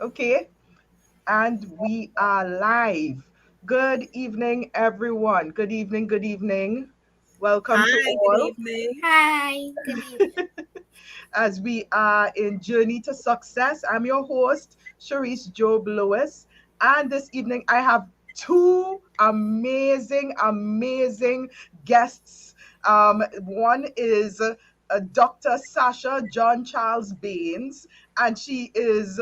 Okay, and we are live. Good evening, everyone. Good evening, good evening. Welcome to Hi, good all evening. Hi, good evening. as we are in Journey to Success. I'm your host, Sharice Job Lewis, and this evening I have two amazing guests. One is Dr. Sacha John-Charles-Baynes, and she is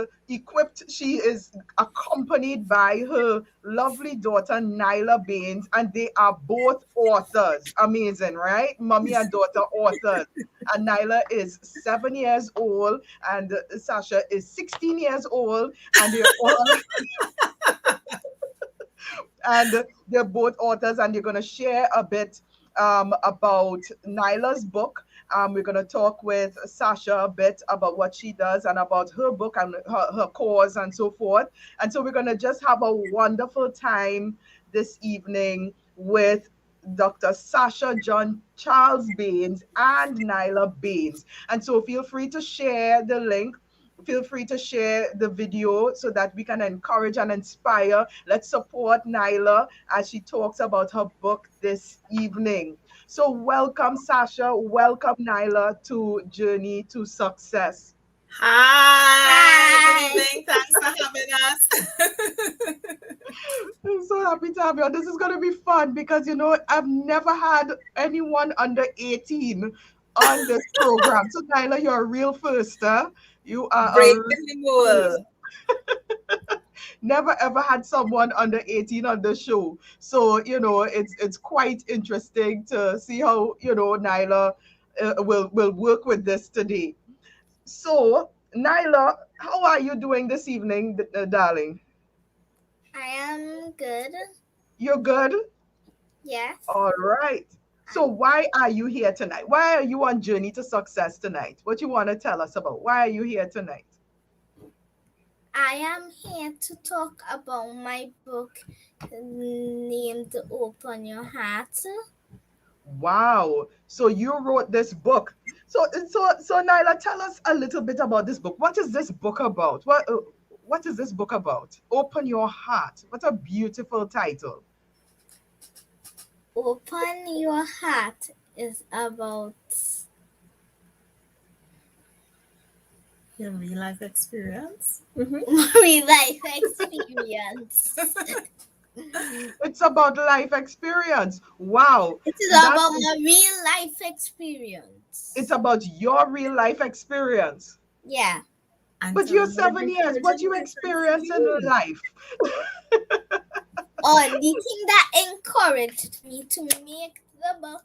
she is accompanied by her lovely daughter, Naila Baynes, and they are both authors. Amazing, right? Mommy and daughter authors. And Naila is 7 years old, and Sacha is 16 years old, and they're all and they're both authors, and they're going to share a bit about Nyla's book. We're going to talk with Sacha a bit about what she does and about her book and her cause and so forth. And so we're going to just have a wonderful time this evening with Dr. Sacha John-Charles-Baynes and Naila Baynes. And so feel free to share the link, feel free to share the video so that we can encourage and inspire. Let's support Naila as she talks about her book this evening. So welcome, Sacha. Welcome, Naila, to Journey to Success. Hi, good Hi. evening. Thanks for having us. I'm so happy to have you. This is going to be fun because, I've never had anyone under 18 on this program. So, Naila, you're a real first, huh? You are a Breaking the first. rule. Never ever had someone under 18 on the show. So, it's quite interesting to see how, Naila will work with this today. So, Naila, how are you doing this evening, darling? I am good. You're good? Yes. All right. So, why are you here tonight? Why are you on Journey to Success tonight? What you want to tell us about? Why are you here tonight? I am here to talk about my book named Open Your Heart. Wow. So you wrote this book. So Naila, tell us a little bit about this book. What is this book about? What is this book about? Open Your Heart. What a beautiful title. Open Your Heart is about Your real life experience. my life experience. It's about life experience. Wow. It is That about is my real life experience. it's about your real life experience. Yeah. And But so you're we would 7 years. encourage What and you different experience in you. life? Oh, the thing that encouraged me to make the book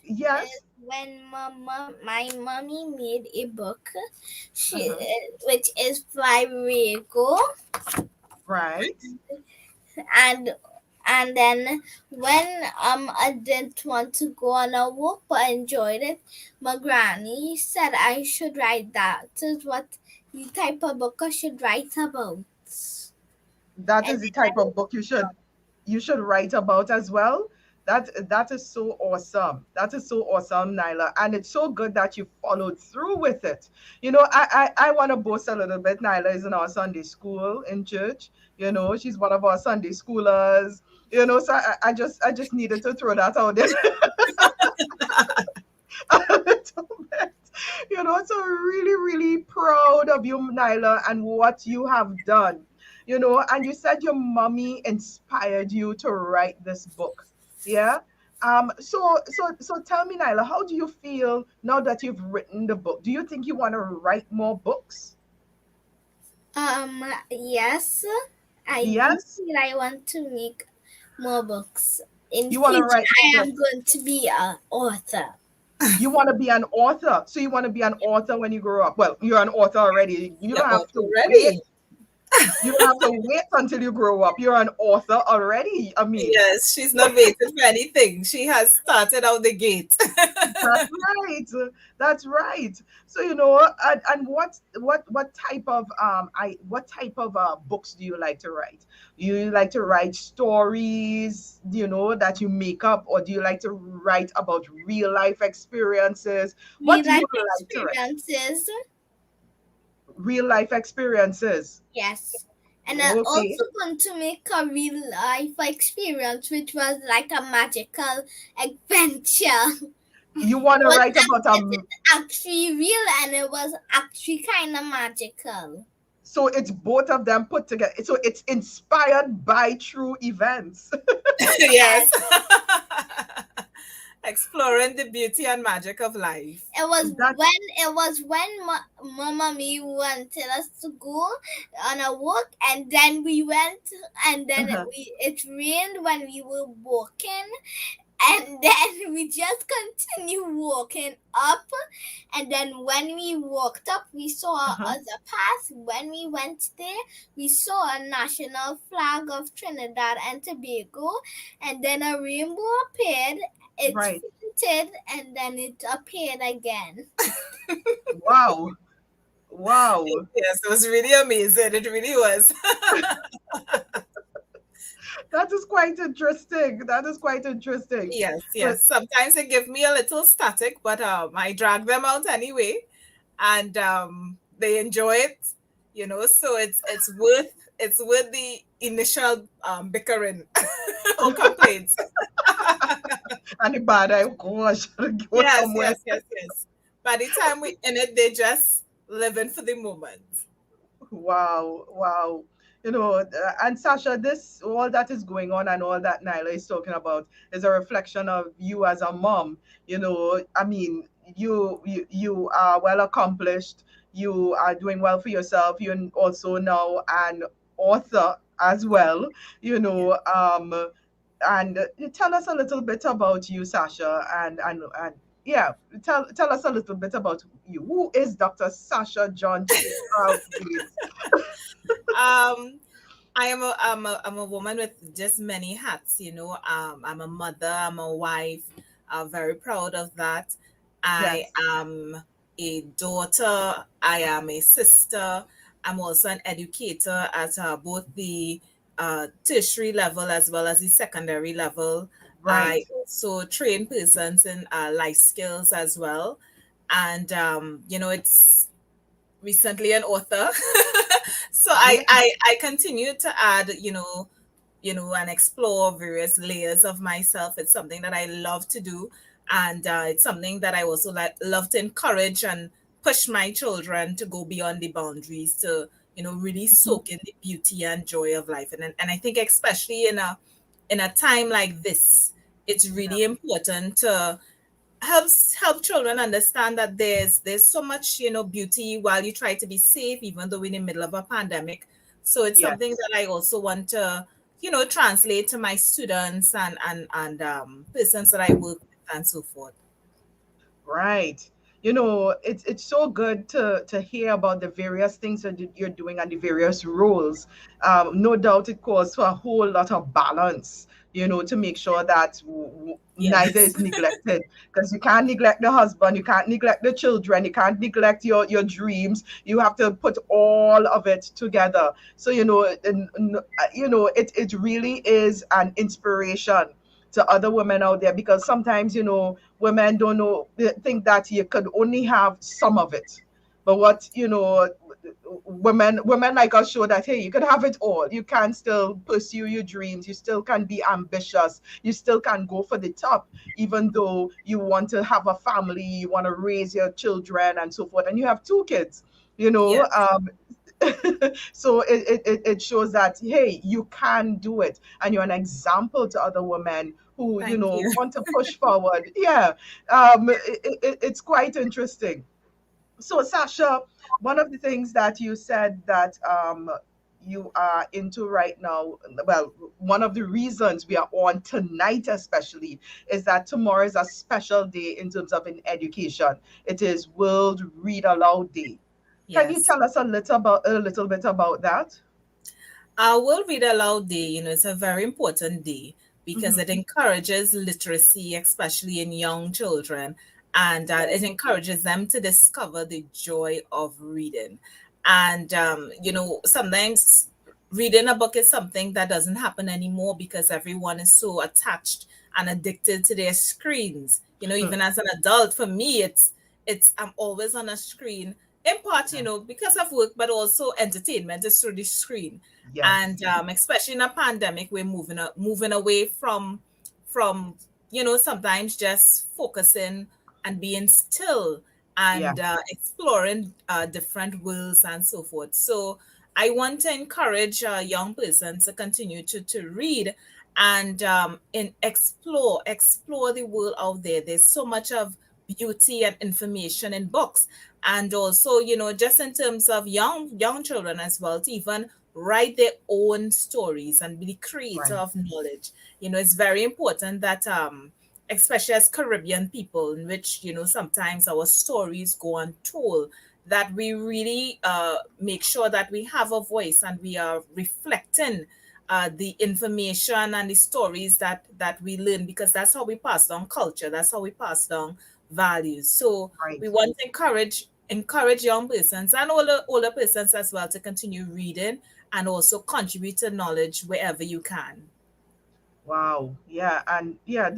is Yes. when my mommy made a book, Uh-huh. which is 5 years ago, Right. and then when I didn't want to go on a walk but I enjoyed it, my granny said I should write that. This is what the type of book I should write about. That And is the type of book you should write about as well. That is so awesome. That is so awesome, Nyla, and it's so good that you followed through with it. I want to boast a little bit. Nyla is in our Sunday school in church. She's one of our Sunday schoolers. So I just needed to throw that out there a little bit. So really, really proud of you, Nyla, and what you have done. And you said your mommy inspired you to write this book. Yeah. So tell me, Nyla, how do you feel now that you've written the book? Do you think you want to write more books? yes, I do Yes. feel I want to make more books. In You want to future, write more I am books. going to be an author. You want to be an author. So you want to be an author when you grow up. Well, you're an author already. You You're don't have out to wait. already. You don't have to wait until you grow up. You're an author already. I mean, Yes, she's not waiting for anything. She has started out the gate. that's right. That's right. So and what type of books do you like to write? You like to write stories, that you make up, or do you like to write about real life experiences? What Real do you life like to write? experiences. real life experiences. Yes. And I Okay. also want to make a real life experience, which was like a magical adventure. You want to But write about it's actually real and it was actually kind of magical. so it's both of them put together. So it's inspired by true events. Yes. Yes. Exploring the beauty and magic of life. That It was when Mama me wanted us to go on a walk, and then we went, and then uh-huh, it rained when we were walking, and then we just continued walking up, and then when we walked up we saw uh-huh. other path. When we went there we saw a national flag of Trinidad and Tobago, and then a rainbow appeared. It Right. fainted and then it appeared again. Wow. Wow. Yes, it was really amazing. It really was. That is quite interesting. That is quite interesting. Yes, But yes. Sometimes they give me a little static, but I drag them out anyway, and they enjoy it. So it's worth the initial bickering or complaints. and the bad I gosh, go Yes, somewhere. yes, yes, yes. By the time we in it, they just living for the moment. Wow, wow. And Sasha, this all that is going on and all that Nyla is talking about is a reflection of you as a mom. I mean, you are well accomplished. You are doing well for yourself. You're also now an author as well. You Yeah. know, and tell us a little bit about you, Sasha, and yeah, tell us a little bit about you. Who is Dr. Sacha John-Charles-Baynes? Um, I'm a woman with just many hats. I'm a mother, I'm a wife. I'm very proud of that. I Yes. am a daughter, I am a sister. I'm also an educator at both the tertiary level as well as the secondary level. Right. I also train persons in life skills as well. And it's recently an author. So I, Yeah. I I continue to add, and explore various layers of myself. It's something that I love to do, and it's something that I also love to encourage and push my children to go beyond the boundaries to really Mhm. soak in the beauty and joy of life. And I think especially in a time like this, it's Yeah. really important to help children understand that there's so much beauty while you try to be safe, even though we're in the middle of a pandemic. So it's something Yes. that I also want to translate to my students and persons that I work with and so forth. Right. It's so good to hear about the various things that you're doing and the various roles. No doubt it calls for a whole lot of balance, to make sure that neither Yes. is neglected. Because you can't neglect the husband, you can't neglect the children, you can't neglect your dreams. You have to put all of it together. So, it really is an inspiration to other women out there, because sometimes women don't know, they think that you could only have some of it. But what women like us show that, hey, you could have it all. You can still pursue your dreams, you still can be ambitious, you still can go for the top, even though you want to have a family, you want to raise your children and so forth, and you have two kids you know Yes. um so it shows that, hey, you can do it, and you're an example to other women who Thank you. want to push forward. Yeah. It's quite interesting. So, Sasha, one of the things that you said that you are into right now, well, one of the reasons we are on tonight, especially, is that tomorrow is a special day in terms of in education. It is World Read Aloud Day. Can you Yes. tell us a little bit about that? Our World Read Aloud Day, it's a very important day because Hmm. it encourages literacy, especially in young children, and it encourages them to discover the joy of reading. And, sometimes reading a book is something that doesn't happen anymore because everyone is so attached and addicted to their screens. Even as an adult, for me, I'm always on a screen in part, Yeah. because of work, but also entertainment is through the screen. And Yes. especially in a pandemic, we're moving away from sometimes just focusing and being still Yeah. and exploring different worlds and so forth. So I want to encourage young persons to continue to read and explore the world out there. There's so much of beauty and information in books, and also just in terms of young children as well, to even write their own stories and be the creator Right. of knowledge. It's very important that especially as Caribbean people, in which sometimes our stories go untold, that we really make sure that we have a voice and we are reflecting the information and the stories that we learn, because that's how we pass down culture, that's how we pass down values. So we Right. want to encourage young persons and older persons as well to continue reading and also contribute to knowledge wherever you can. Wow. Yeah. And yeah,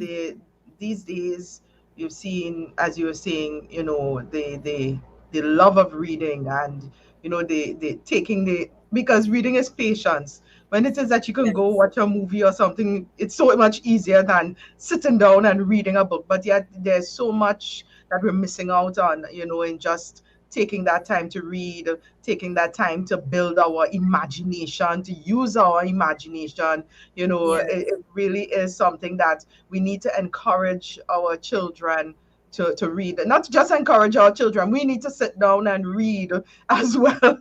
these days you've seen, as you were saying, the love of reading, and the taking the because reading is patience. When it is that you can Yes. go watch a movie or something, it's so much easier than sitting down and reading a book. But yet there's so much that we're missing out on, in just taking that time to read, taking that time to build our imagination, to use our imagination. Yes. It really is something that we need to encourage our children to read. Not just encourage our children, we need to sit down and read as well.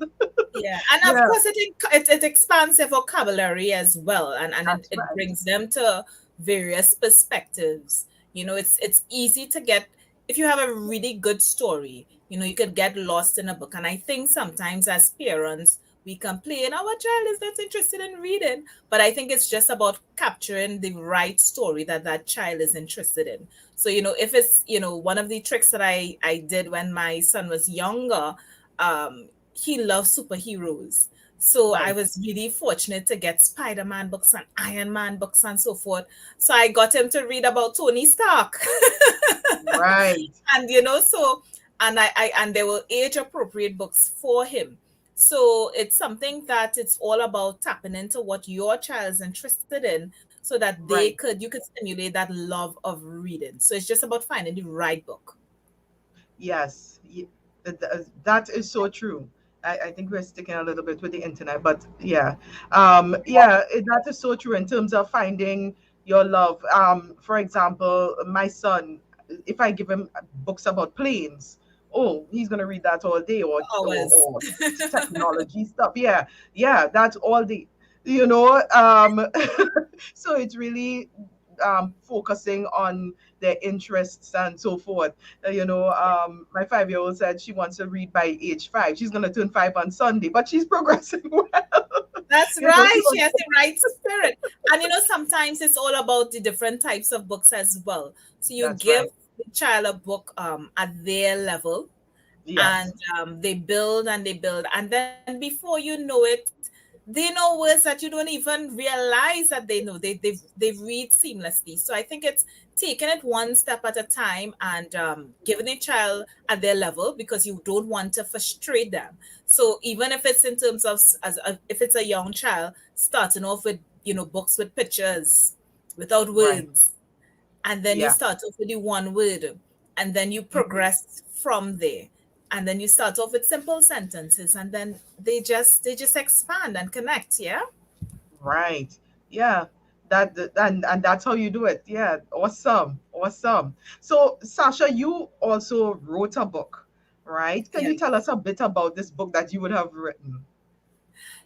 Yeah, and of Yeah, course it expands their vocabulary as well, and it, that's it right. brings them to various perspectives. It's easy to get, if you have a really good story, you could get lost in a book. And I think sometimes as parents we complain our child is not interested in reading, but I think it's just about capturing the right story that that child is interested in. So if it's one of the tricks that I did when my son was younger, he loves superheroes. So I Right, was really fortunate to get Spider-Man books and Iron Man books and so forth. So I got him to read about Tony Stark. right. And so, and there were age appropriate books for him. So it's something that it's all about tapping into what your child is interested in, so that Right. you could stimulate that love of reading. So it's just about finding the right book. Yes, that is so true. I think we're sticking a little bit with the internet, but yeah, that is so true in terms of finding your love. For example, my son, if I give him books about planes, oh, he's gonna read that all day, Always. or technology stuff. Yeah, yeah, that's all the, you know. So it's really focusing on their interests and so forth. My 5-year-old said she wants to read by age 5. She's going to turn 5 on Sunday, but she's progressing well. That's She right. was, She has the right spirit. And sometimes it's all about the different types of books as well. So you that's give right. the child a book at their level, and Yes, they build and they build. And then before you know it, they know words that you don't even realize that they know. They read seamlessly. So I think it's taking it one step at a time and giving a child at their level, because you don't want to frustrate them. So even if it's in terms of if it's a young child, starting off with books with pictures without right. words, and then you Yeah. start off with the one word, and then you Mhm. progress from there, and then you start off with simple sentences, and then they just expand and connect. Yeah. Right. Yeah. And that's how you do it. Yeah. Awesome. Awesome. So, Sasha, you also wrote a book, right? Can Yeah. you tell us a bit about this book that you would have written?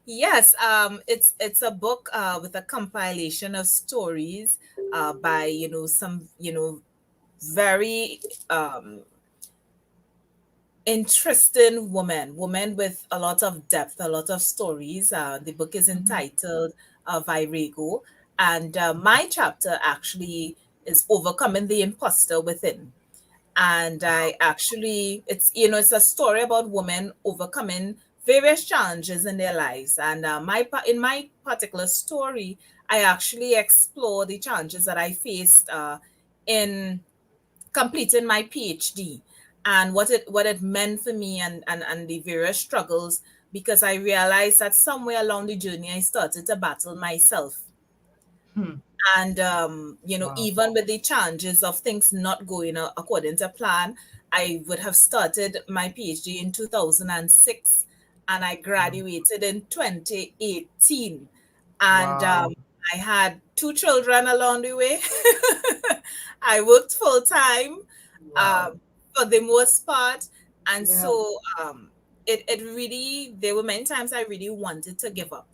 Yes, it's a book with a compilation of stories by some very interesting woman with a lot of depth, a lot of stories. The book is Mhm. entitled Virego, and my chapter actually is Overcoming the Imposter Within. And I actually, it's a story about women overcoming various challenges in their lives. And in my particular story, I actually explore the challenges that I faced in completing my PhD. and what it meant for me, and the various struggles, because I realized that somewhere along the journey I started to battle myself. Hmm. And Wow. even with the challenges of things not going according to plan, I would have started my PhD in 2006, and I Wow. graduated in 2018. And Wow. I had two children along the way. I worked full time, Wow. for the most part. And Yeah. so it really, there were many times I really wanted to give up.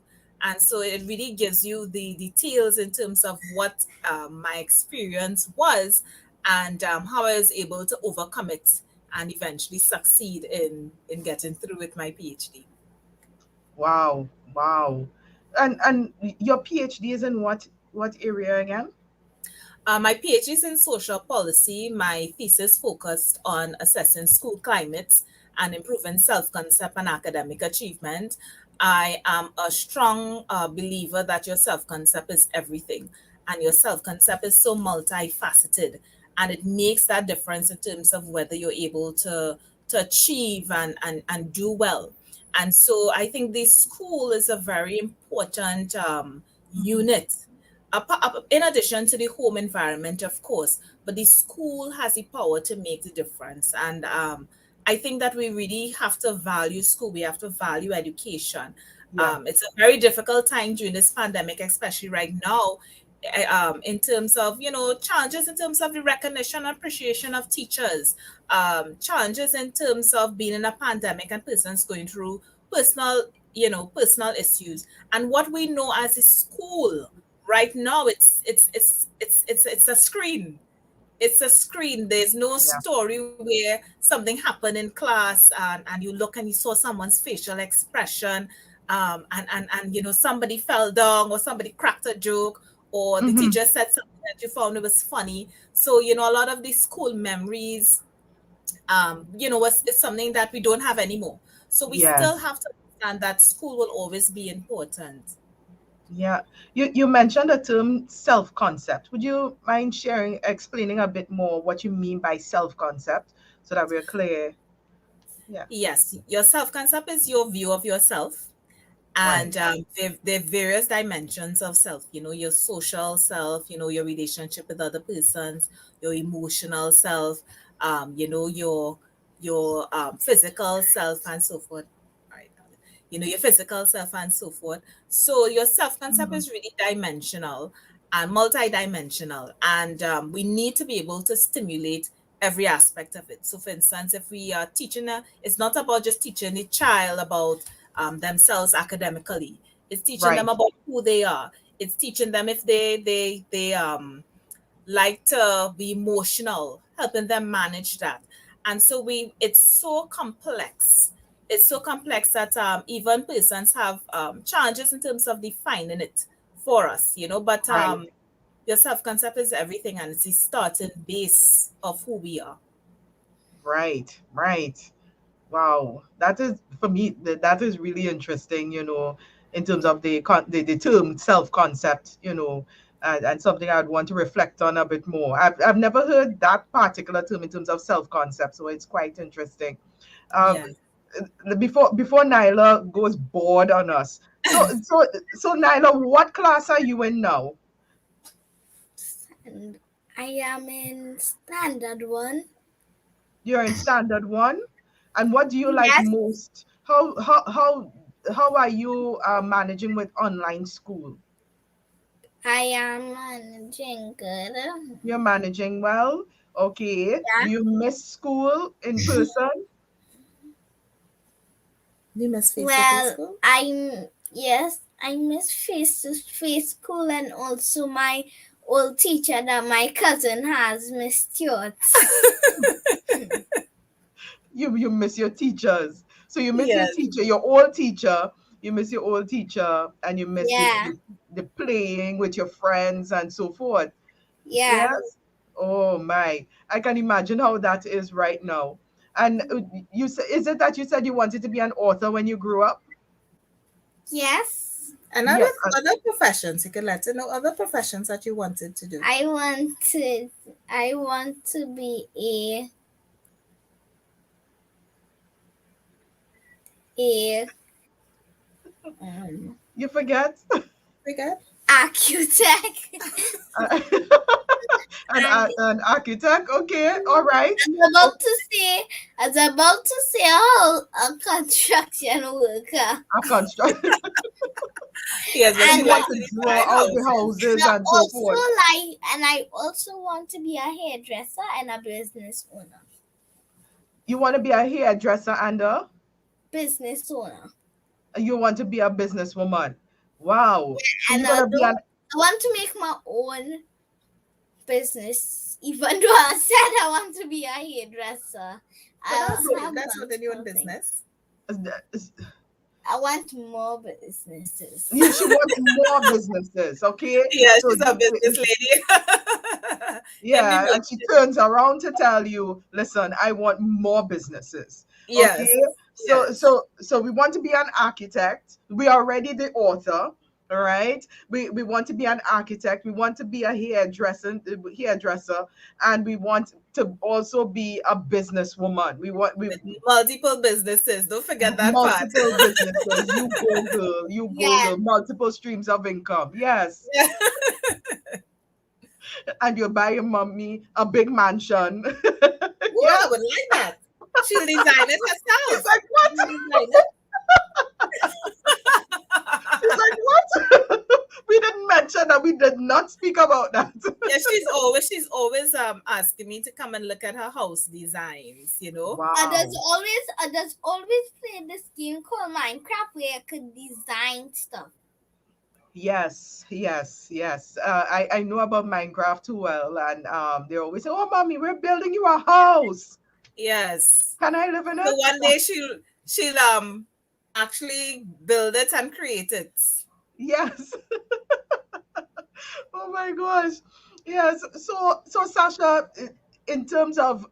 And so it really gives you the details in terms of what my experience was, and how I was able to overcome it and eventually succeed in getting through with my PhD. Wow. Wow. And your PhD is in what area again? My PhD is in social policy. My thesis focused on assessing school climates and improving self concept and academic achievement. I am a strong believer that your self concept is everything, and your self concept is so multifaceted, and it makes that difference in terms of whether you're able to achieve and do well. And so I think the school is a very important unit, in addition to the home environment, of course, but the school has the power to make the difference. And I think that we really have to value school. We have to value education. Yeah. It's a very difficult time during this pandemic, especially right now, in terms of, challenges in terms of the recognition and appreciation of teachers, challenges in terms of being in a pandemic and persons going through personal, personal issues. And what we know as a school right now, it's a screen. It's a screen. There's no Yeah. story where something happened in class, and you look and you saw someone's facial expression, and somebody fell down, or somebody cracked a joke, or the Hmm. teacher said something that you found it was funny. So a lot of these school memories, is something that we don't have anymore. So we still Yes. have to understand that school will always be important. Yeah. You mentioned the term self-concept. Would you mind explaining a bit more what you mean by self-concept so that we're clear? Yeah. Yes, your self concept is your view of yourself. And Right. there are various dimensions of self, your social self, your relationship with other persons, your emotional self, your physical self, and so forth. All right, your physical self and so forth. So your self concept Hmm. is really dimensional and multidimensional, and we need to be able to stimulate every aspect of it. So, for instance, if we are teaching, it's not about just teaching the child about themselves academically. It's teaching them Right. about who they are. It's teaching them if they like to be emotional, helping them manage that. And so it's so complex. It's so complex that even persons have challenges in terms of defining it for us, but Right. your self-concept is everything, and it's the starting base of who we are. Right. Right. Wow, that is for me. That is really interesting. In terms of the term self concept. And something I'd want to reflect on a bit more. I've never heard that particular term in terms of self concept, so it's quite interesting. Um, Yeah. before Nyla goes bored on us. So Nyla, what class are you in now? And I am in standard one. You're in standard one, and what do you like Yes, most? How are you managing with online school? I am managing good. You're managing well. Okay. Yeah. Do you miss school in person? Do you miss face-to-face Well, school? yes, I miss face-to-face school and also my old teacher that my cousin has, Miss Stewart. You miss your teachers. So you miss your Yes. teacher, your old teacher. You miss your old teacher, and you miss Yeah, the playing with your friends and so forth. yeah, Yes. Oh my! I can imagine how that is right now. And is it that you said you wanted to be an author when you grew up? yes. And Yeah. other professions, you can let us know other professions that you wanted to do. I want to be a a um, You forget? Forget. architect. and An architect. Okay, all right. I was about to say, I was about to say, oh, a construction worker. A construct. Yes, but You she And want likes to to draw design out the houses. houses and so forth. I also want to be a hairdresser and a business owner. You want to be a hairdresser and Business owner. you want to be a businesswoman. Wow. So And you're gonna be an I want to make my own business, even though I said I want to be a hairdresser. But I have that's not any own multiple things. business. I want more businesses. she wants more businesses, okay? Yeah, So she's a business lady. In the yeah, and she making. turns around to tell you, listen, I want more businesses. Yes. Okay. So Yes. we want to be an architect. We are already the author. All right. We want to be an architect. We want to be a hairdresser, and we want to also be a businesswoman. We With multiple businesses. Don't forget that part. multiple businesses. You go girl, you go Yes, girl. Multiple streams of income. Yes. Yeah. And you buy your mommy a big mansion. Ooh, Yeah. I would like that. She'll design it She's herself. like, what? She'll design it. She's like, what? We didn't mention that. We did not speak about that. Yeah, she's always asking me to come and look at her house designs, you know. Wow. others always play this game called Minecraft where I could design stuff. Yes, yes, yes. I know about Minecraft too well, and they always say, "Oh, mommy, we're building you a house. Yes. Can I live in So it?" one day she'll actually build it and create it. Yes. Oh my gosh. Yes. So Sasha, in terms of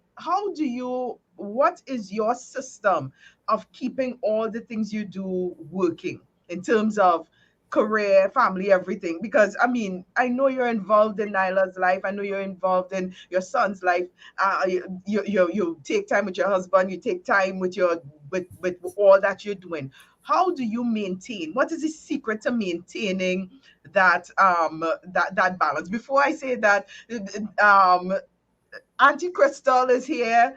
what is your system of keeping all the things you do working in terms of career, family, everything? Because I mean, I know you're involved in Nyla's life. I know you're involved in your son's life. You take time with your husband. You take time with with all that you're doing. How do you maintain? What is the secret to maintaining that balance? Before I say that, um Auntie Crystal is here,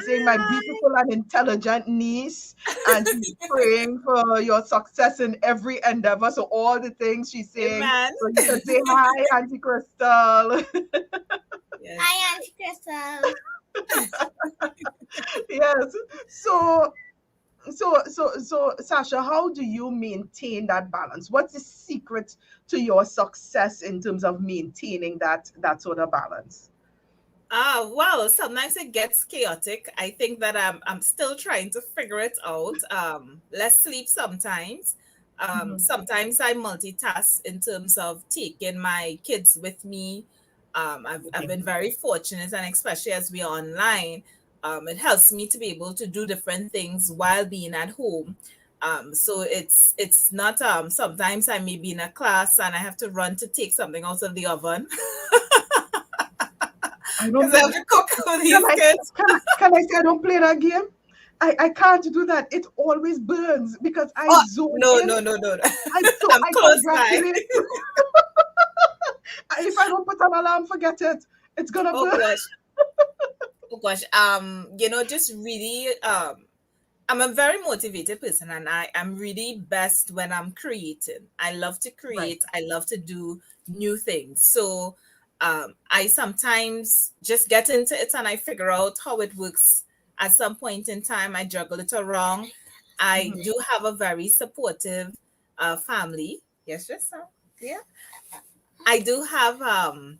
saying my Hi. beautiful and intelligent niece, and she's praying for your success in every endeavor. So all the things she's saying, Amen. so you can say hi, Auntie Crystal. Yes. Hi, Auntie Crystal. Yes. So Sasha, how do you maintain that balance? What's the secret to your success in terms of maintaining that sort of balance? Well, sometimes it gets chaotic. I think that I'm still trying to figure it out. Less sleep sometimes. Mhm. Sometimes I multitask in terms of taking my kids with me. I've been very fortunate, and especially as we are online, it helps me to be able to do different things while being at home. So it's not sometimes I may be in a class and I have to run to take something out of the oven I because don't. I have to cook for Can these I kids. can I say I don't play that game? I can't do that. It always burns because I Oh, zone no, in. no, no, no, no. I I'm close by. congratulate. If I don't put an alarm, forget it. It's gonna Oh burn. gosh. Oh gosh. Just really I'm a very motivated person, and I'm really best when I'm creating. I love to Right. create. I love to do new things. So I sometimes just get into it and I figure out how it works. At some point in time, I juggle it around. I Mhm. do have a very supportive family. Yes, yes, sir. Yeah. I do have a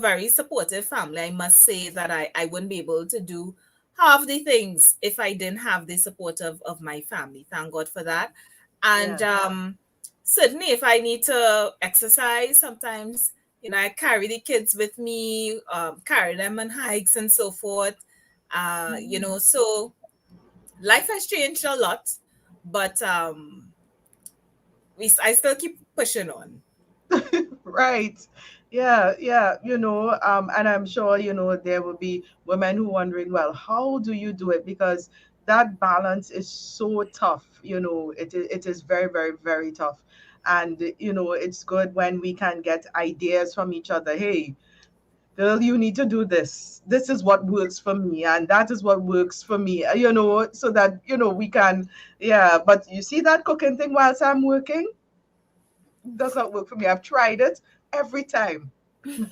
very supportive family. I must say that I wouldn't be able to do half the things if I didn't have the support of my family. Thank God for that. And Yes. certainly if I need to exercise, sometimes I carry the kids with me, carry them on hikes and so forth. Mhm. So life has changed a lot, but I still keep pushing on. Right. Yeah, yeah, and I'm sure, there will be women who wondering, well, how do you do it? Because that balance is so tough. It is very, very, very tough. And it's good when we can get ideas from each other. Hey, girl, you need to do this. This is what works for me, and that is what works for me. So that we can. Yeah, but you see that cooking thing whilst I'm working does not work for me. I've tried it every time. And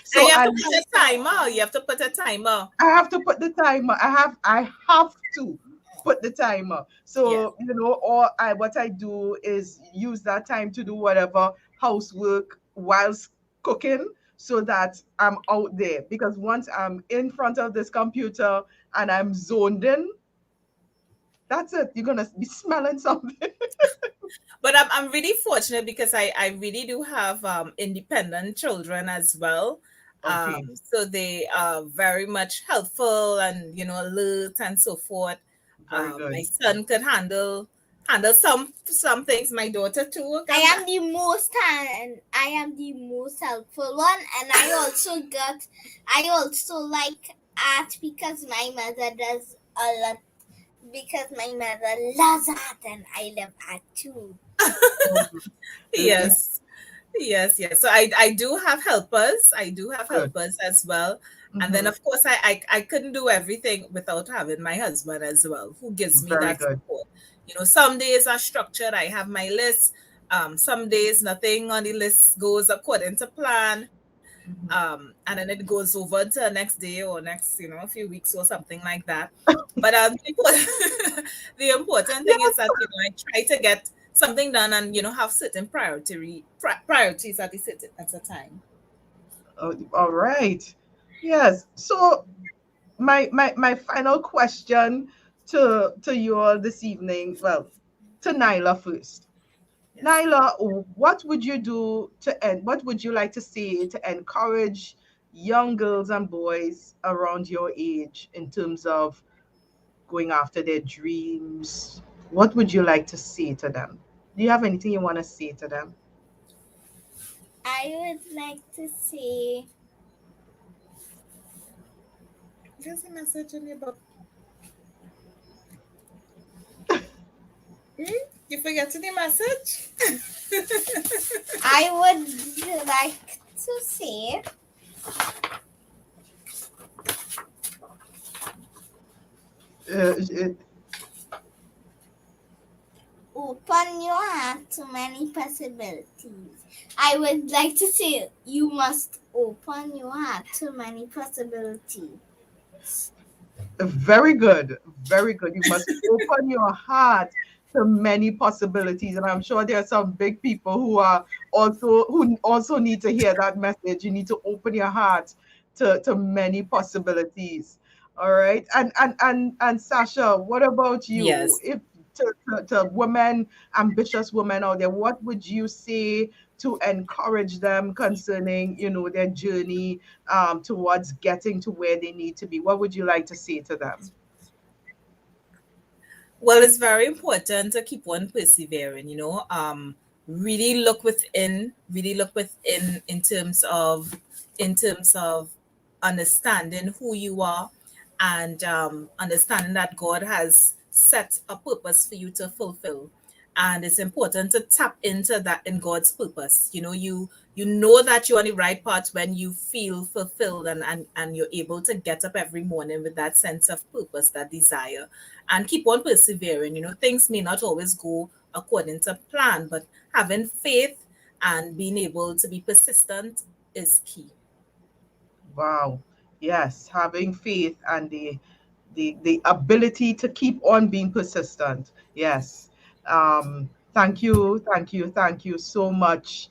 So you have to put a timer. You have to put a timer. I have to put the timer. I have to put the timer. Yes. So, or what I do is use that time to do whatever housework whilst cooking so that I'm out there. Because once I'm in front of this computer and I'm zoned in, that's it. You're gonna be smelling something. But I'm really fortunate because I really do have independent children as well. Okay, So they are very much helpful and alert and so forth. very My good. son could handle some things. My daughter too. I am the most helpful one, and I also like art because my mother does a lot, because my mother loves art and I love art too. Mhm. Yes. Yes. So I do have helpers. I do have Good. helpers as well. And then Hmm. of course I couldn't do everything without having my husband as well, who gives me Very that good. support. Some days are structured. I have my list. Some days nothing on the list goes according to plan. Mhm. And then it goes over to the next day or next, a few weeks or something like that. But the important thing is that I try to get something done and have certain priorities at a time. Oh, all right. Yes. So my final question to you all this evening, well, to Naila first. Yes. Naila, what would you do what would you like to say to encourage young girls and boys around your age in terms of going after their dreams? What would you like to say to them? Do you have anything you want to say to them? I would like to say, There's a message in your book. You forget the message? I would like to say, It, open your heart to many possibilities. I would like to say, you must open your heart to many possibilities. very good. Very good. You must open your heart to many possibilities. And I'm sure there are some big people who also need to hear that message. You need to open your heart to many possibilities. All right. And Sasha, what about you? Yes. If to women, ambitious women out there, what would you say to encourage them concerning, their journey towards getting to where they need to be? What would you like to say to them? Well, it's very important to keep on persevering, really look within in terms of understanding who you are and understanding that God has set a purpose for you to fulfill. And it's important to tap into that in God's purpose. You know that you're on the right path when you feel fulfilled and you're able to get up every morning with that sense of purpose, that desire, and keep on persevering. Things may not always go according to plan, but having faith and being able to be persistent is key. Wow. Yes, having faith and the ability to keep on being persistent. Yes. Thank you so much to Thank you so much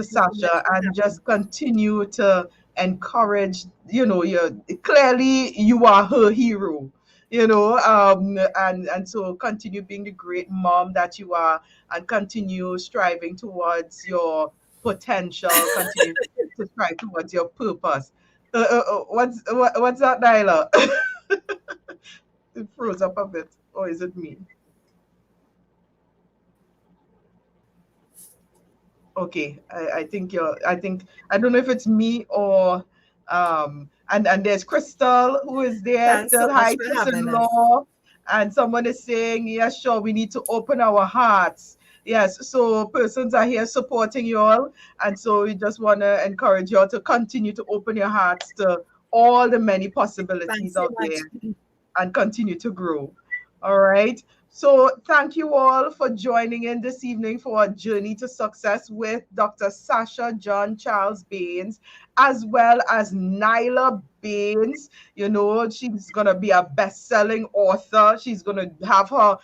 Sasha, for and having just me. continue to encourage. Clearly you are her hero. And so continue being the great mom that you are, and continue striving towards your potential. Continue to strive towards your purpose. What's that, Nyla? It froze up a bit, or is it me? Okay, I think I don't know if it's me or And there's Crystal who is there. Thanks Tell so much hi, for having us. Sis-in-law. And someone is saying, yes, sure, we need to open our hearts. Yes, so persons are here supporting you all. And so we just want to encourage you all to continue to open your hearts to all the many Thanks possibilities so out much. there and continue to grow. All right. So thank you all for joining in this evening for our journey to success with Dr. Sacha John-Charles-Baynes, as well as Naila Baynes. You know, she's gonna be a best-selling author. She's gonna have her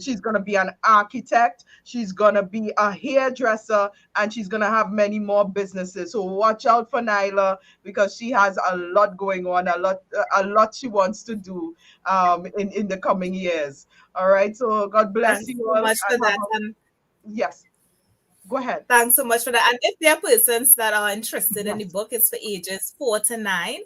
she's gonna be an architect, she's gonna be a hairdresser, and she's gonna have many more businesses. So watch out for Naila because she has a lot going on, a lot she wants to do in the coming years. All right. So God bless Thanks you so all. much for that. Yes. Go ahead. Thanks so much for that. And if there are persons that are interested in the Yes. book, it's for ages 4 to 9.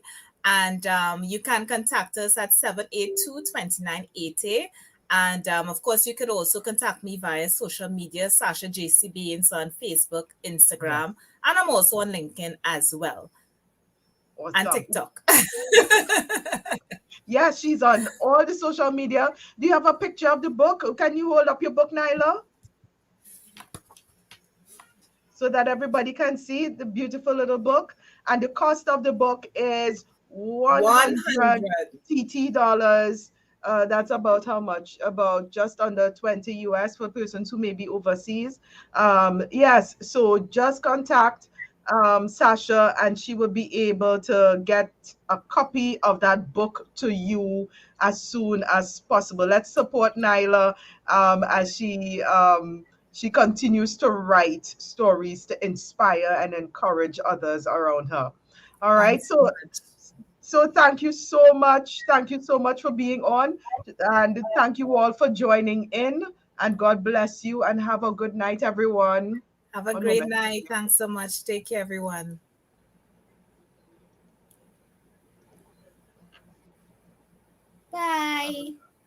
And you can contact us at 782-2980. And of course, you could also contact me via social media, Sacha JC Baynes on Facebook, Yes. Instagram, and I'm also on LinkedIn as well, and Awesome. TikTok. Yeah, she's on all the social media. Do you have a picture of the book? Can you hold up your book, Naila? So that everybody can see the beautiful little book. And the cost of the book is 100 100. TT dollars. That's about how much? About just under 20 US for persons who may be overseas. Yes, so just contact Sacha and she will be able to get a copy of that book to you as soon as possible. Let's support Naila as she continues to write stories to inspire and encourage others around her. All right. Thanks so much. So thank you so much. Thank you so much for being on. And thank you all for joining in. And God bless you and have a good night, everyone. Have a One great moment. night. Thanks so much. Take care, everyone. Bye.